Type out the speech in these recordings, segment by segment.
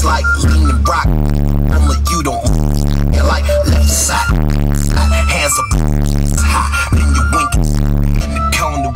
like leaning rock. Only you don't like left side. Hands up high, then you wink in the corner.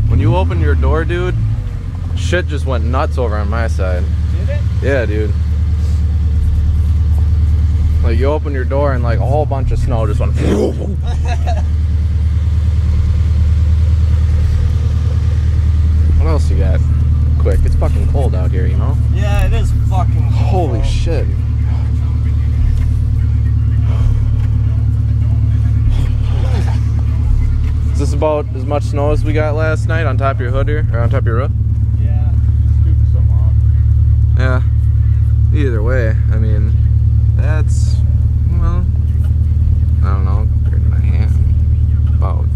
When you opened your door, dude, shit just went nuts over on my side. Did it? Yeah, dude. Like you opened your door and like a whole bunch of snow just went. What else you got? Quick, it's fucking cold out here, you know? Yeah, it is fucking cold. Holy shit. Is this about as much snow as we got last night on top of your hood here? Or on top of your roof? Yeah, scooping some off. Yeah. Either way, I mean, that's, well, I don't know, bigger than my hand. About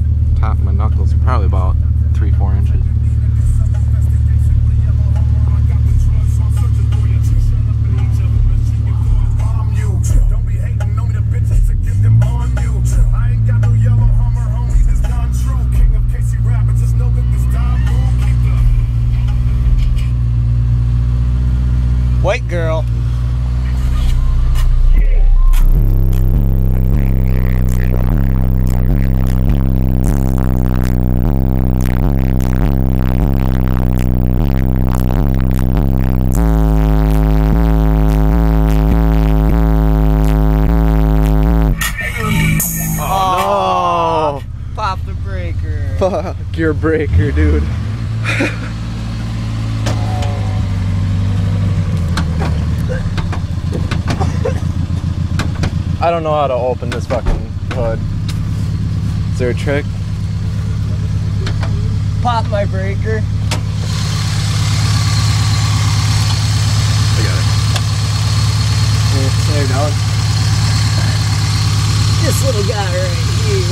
top of my knuckles, probably about 3-4 inches. White girl. Oh, no. Pop the breaker. Fuck your breaker, dude. I don't know how to open this fucking hood. Is there a trick? Pop my breaker. I got it. There you go. This little guy right here.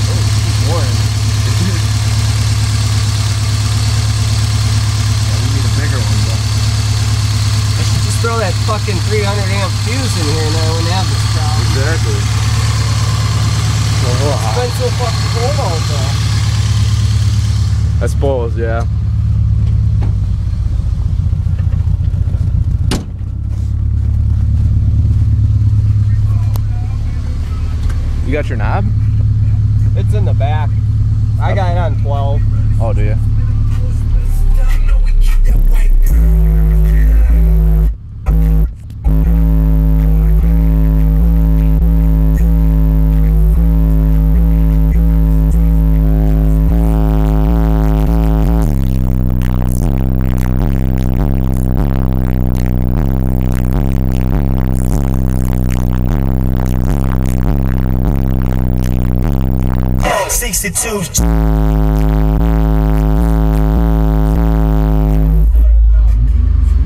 Oh, he's warm. Yeah, we need a bigger one, though. I should just throw that fucking 300 amp fuse in here and I wouldn't have this problem. Exactly. It's been so fucking cold all day. I suppose, yeah. You got your knob? It's in the back. I got it on 12. Oh, do you?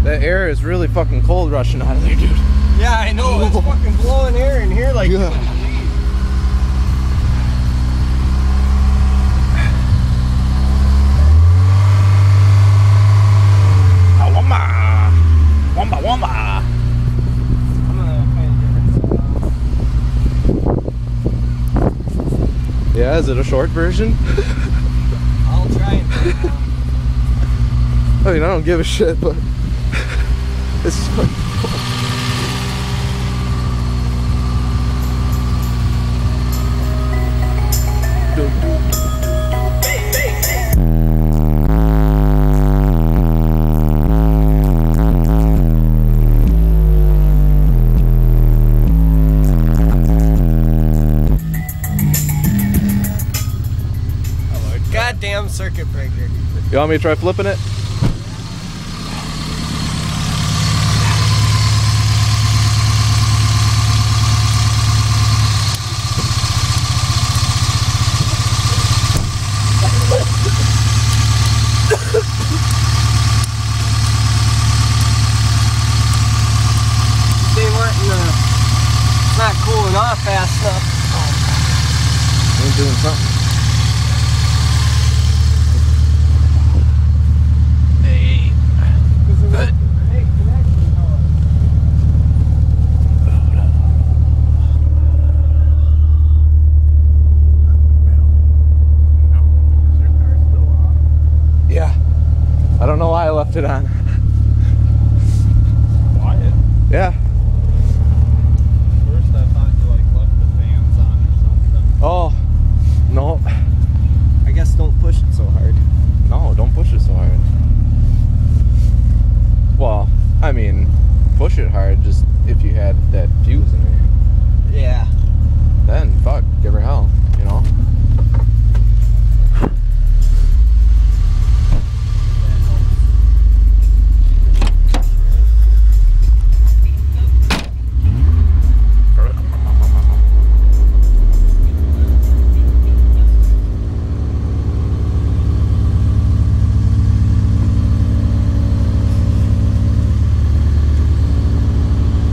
That air is really fucking cold rushing out of there, dude. Yeah, I know. It's fucking blowing air in here like. Yeah. Wamba, wamba. I'm gonna find a different. Yeah, is it a short version? I'll try and. I mean, I don't give a shit, but this is fucking cool. Goddamn circuit breaker. You want me to try flipping it? fast enough. Ain't doing something. Yeah. I don't know why I left it on. Quiet. Yeah. First I thought you like left the fans on or something. Oh. No. I guess don't push it so hard. No, don't push it so hard. Well, I mean, push it hard just if you had that fuse in there. Yeah. Then, fuck, give her hell, you know?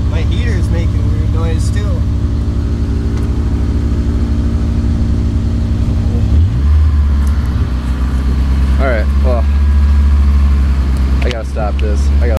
My heater's making weird noise too. Alright, well, I gotta stop this. I gotta